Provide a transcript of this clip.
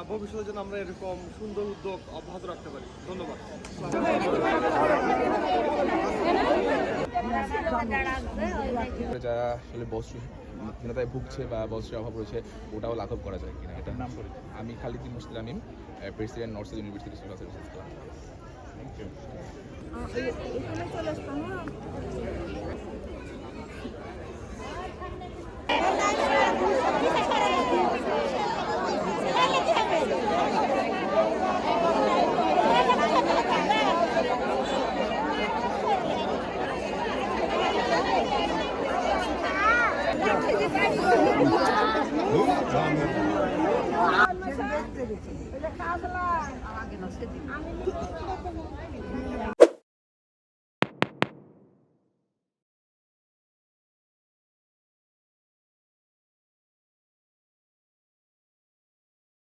ভবিষ্যতে যেন আমরা এরকম সুন্দর উদ্যোগ অব্যাহত রাখতে পারি। ধন্যবাদ। যারা আসলে বস্ত্রহীনতায় ভুগছে বা বস্ত্রের অভাব রয়েছে ওটাও লাঘব করা যায় কিনা এটা নাম করি। আমি Khalid Mushtaq Amin, president North South University social services club. Thank you. আমি